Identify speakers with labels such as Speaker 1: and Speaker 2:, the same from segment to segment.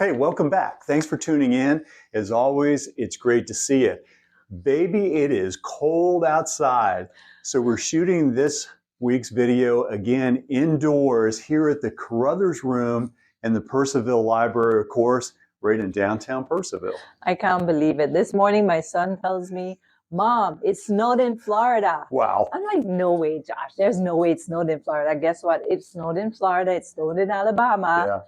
Speaker 1: Hey, welcome back. Thanks for tuning in. As always, it's great to see you. Baby, it is cold outside. So we're shooting this week's video again indoors here at the Carruthers Room in the Purcellville Library, of course, right in downtown Purcellville.
Speaker 2: I can't believe it. This morning, my son tells me, Mom, it snowed in Florida.
Speaker 1: Wow.
Speaker 2: I'm like, no way, Josh. There's no way it snowed in Florida. Guess what? It snowed in Florida. It snowed in Alabama.
Speaker 1: Yeah.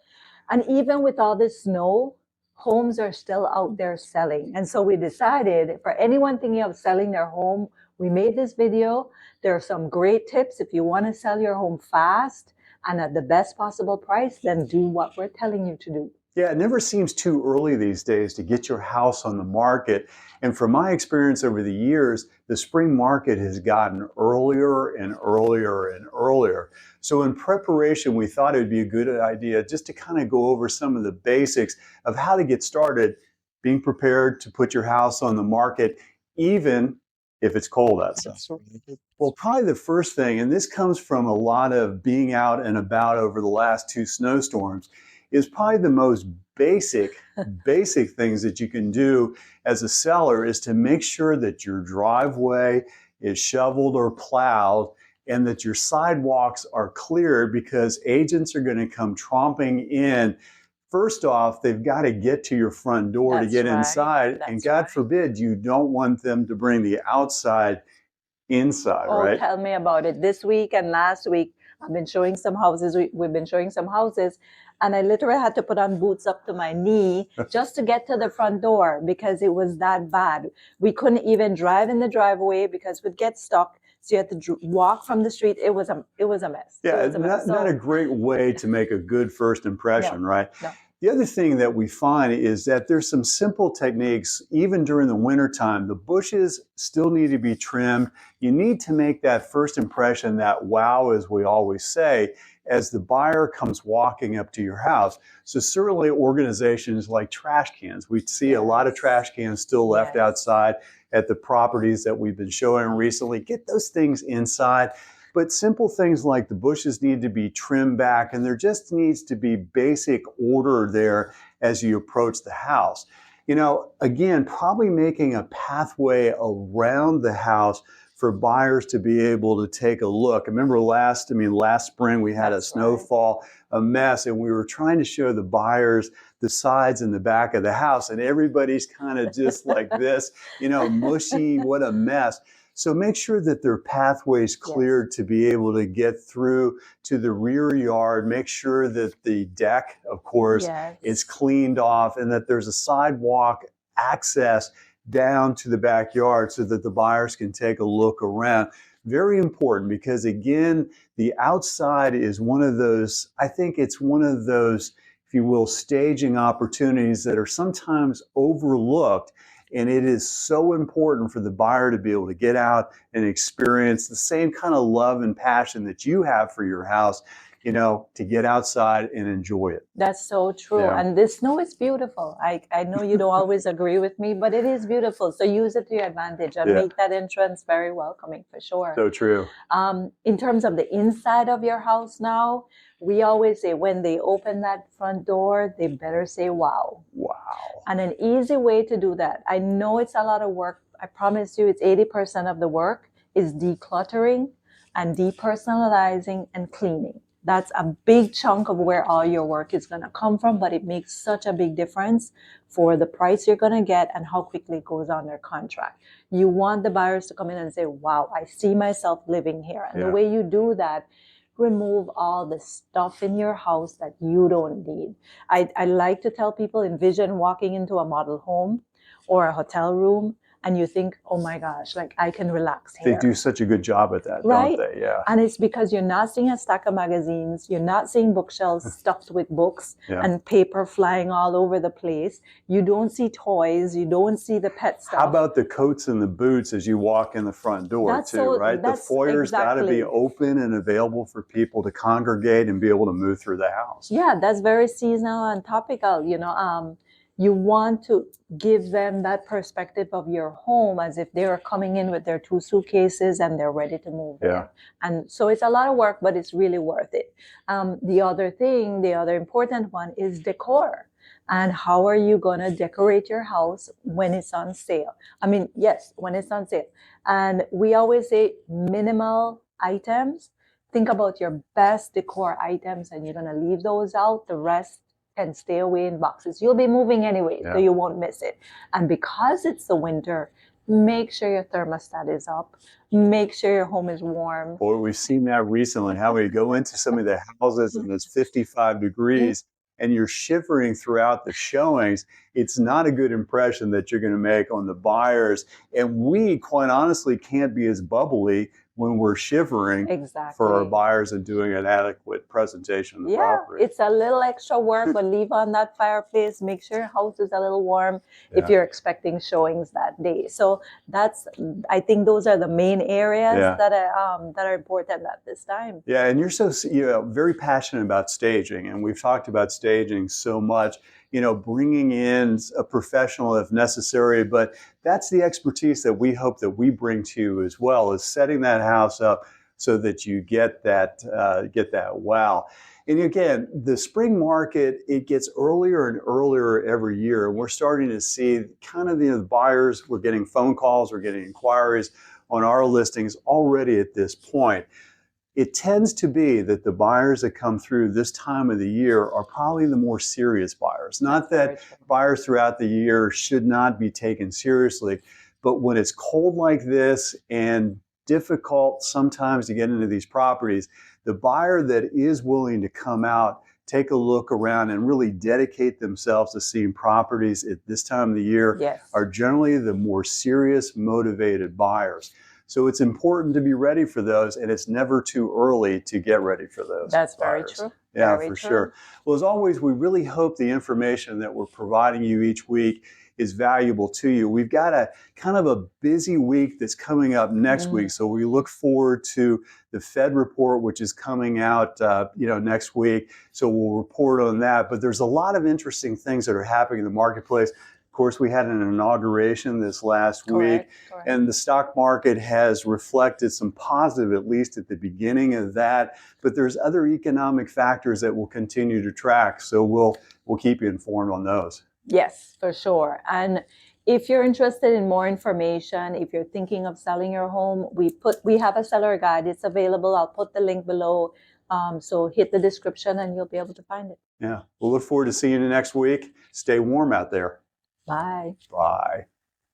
Speaker 2: And even with all this snow, homes are still out there selling. And so we decided for anyone thinking of selling their home, we made this video. There are some great tips. If you want to sell your home fast and at the best possible price, then do what we're telling you to do.
Speaker 1: Yeah, it never seems too early these days to get your house on the market. And from my experience over the years, the spring market has gotten earlier and earlier and earlier. So in preparation, we thought it would be a good idea just to kind of go over some of the basics of how to get started, being prepared to put your house on the market, even if it's cold outside. Well, probably the first thing, and this comes from a lot of being out and about over the last 2 snowstorms, is probably the most basic things that you can do as a seller is to make sure that your driveway is shoveled or plowed and that your sidewalks are clear, because agents are going to come tromping in. First off, they've got to get to your front door to get inside, and God forbid you don't want them to bring the outside inside, right?
Speaker 2: Oh, tell me about it. This week and last week, I've been showing some houses. We've been showing some houses, and I literally had to put on boots up to my knee just to get to the front door because it was that bad. We couldn't even drive in the driveway because we'd get stuck. So you had to walk from the street. It was a mess.
Speaker 1: Yeah, not a great way to make a good first impression, right?
Speaker 2: No.
Speaker 1: The other thing that we find is that there's some simple techniques, even during the wintertime. The bushes still need to be trimmed. You need to make that first impression, that wow, as we always say, as the buyer comes walking up to your house. So certainly organizations like trash cans. We see a lot of trash cans still left outside at the properties that we've been showing recently. Get those things inside. But simple things like the bushes need to be trimmed back, and there just needs to be basic order there as you approach the house. You know, again, probably making a pathway around the house for buyers to be able to take a look. I remember last spring we had a snowfall, a mess, and we were trying to show the buyers the sides and the back of the house, and everybody's kind of just like this, you know, mushy, what a mess. So make sure that there are pathways cleared to be able to get through to the rear yard. Make sure that the deck, of course, is cleaned off, and that there's a sidewalk access down to the backyard so that the buyers can take a look around. Very important, because again, the outside is one of those, I think it's one of those, if you will, staging opportunities that are sometimes overlooked. And it is so important for the buyer to be able to get out and experience the same kind of love and passion that you have for your house, you know, to get outside and enjoy it.
Speaker 2: That's so true. Yeah. And the snow is beautiful. I know you don't always agree with me, but it is beautiful. So use it to your advantage and make that entrance very welcoming, for sure.
Speaker 1: So true.
Speaker 2: In terms of the inside of your house now, we always say when they open that front door, they better say, wow.
Speaker 1: Wow.
Speaker 2: And an easy way to do that, I know it's a lot of work. I promise you it's 80% of the work is decluttering and depersonalizing and cleaning. That's a big chunk of where all your work is going to come from, but it makes such a big difference for the price you're going to get and how quickly it goes on their contract. You want the buyers to come in and say, wow, I see myself living here. And the way you do that, remove all the stuff in your house that you don't need. I like to tell people, envision walking into a model home or a hotel room, and you think, oh my gosh, like I can relax here.
Speaker 1: They do such a good job at that,
Speaker 2: right?
Speaker 1: Don't they? Yeah.
Speaker 2: And it's because you're not seeing a stack of magazines, you're not seeing bookshelves stuffed with books and paper flying all over the place. You don't see toys, you don't see the pet stuff.
Speaker 1: How about the coats and the boots as you walk in the front door right? The foyer's got to be open and available for people to congregate and be able to move through the house.
Speaker 2: Yeah, that's very seasonal and topical, you know. You want to give them that perspective of your home as if they are coming in with their 2 suitcases and they're ready to move in. And so it's a lot of work, but it's really worth it. The other important one is decor. And how are you going to decorate your house when it's on sale? I mean, yes, when it's on sale. And we always say minimal items. Think about your best decor items and you're going to leave those out. The rest can stay away in boxes. You'll be moving anyway, so you won't miss it. And because it's the winter, make sure your thermostat is up. Make sure your home is warm.
Speaker 1: Boy, we've seen that recently. How we go into some of the houses and it's 55 degrees and you're shivering throughout the showings. It's not a good impression that you're going to make on the buyers. And we, quite honestly, can't be as bubbly when we're shivering for our buyers and doing an adequate presentation of the property.
Speaker 2: It's a little extra work, but leave on that fireplace. Make sure your house is a little warm if you're expecting showings that day. So I think those are the main areas that are important at this time.
Speaker 1: Yeah, and you're so very passionate about staging, and we've talked about staging so much. Bringing in a professional if necessary, but that's the expertise that we hope that we bring to you as well, is setting that house up so that you get that wow. And again, the spring market, it gets earlier and earlier every year, and we're starting to see kind of the buyers. We're getting phone calls, we're getting inquiries on our listings already at this point. It tends to be that the buyers that come through this time of the year are probably the more serious buyers. Not that buyers throughout the year should not be taken seriously, but when it's cold like this and difficult sometimes to get into these properties, the buyer that is willing to come out, take a look around, and really dedicate themselves to seeing properties at this time of the year are generally the more serious, motivated buyers. So it's important to be ready for those, and it's never too early to get ready for those.
Speaker 2: That's
Speaker 1: buyers.
Speaker 2: Very true.
Speaker 1: Yeah,
Speaker 2: very
Speaker 1: for
Speaker 2: true.
Speaker 1: Sure. Well, as always, we really hope the information that we're providing you each week is valuable to you. We've got a kind of a busy week that's coming up next week, so we look forward to the Fed report, which is coming out next week. So we'll report on that. But there's a lot of interesting things that are happening in the marketplace. Of course, we had an inauguration this last week, and the stock market has reflected some positive, at least at the beginning of that. But there's other economic factors that we'll continue to track, so we'll keep you informed on those.
Speaker 2: Yes, for sure. And if you're interested in more information, if you're thinking of selling your home, we have a seller guide. It's available. I'll put the link below. So hit the description and you'll be able to find it.
Speaker 1: Yeah, we'll look forward to seeing you next week. Stay warm out there.
Speaker 2: Bye.
Speaker 1: Bye.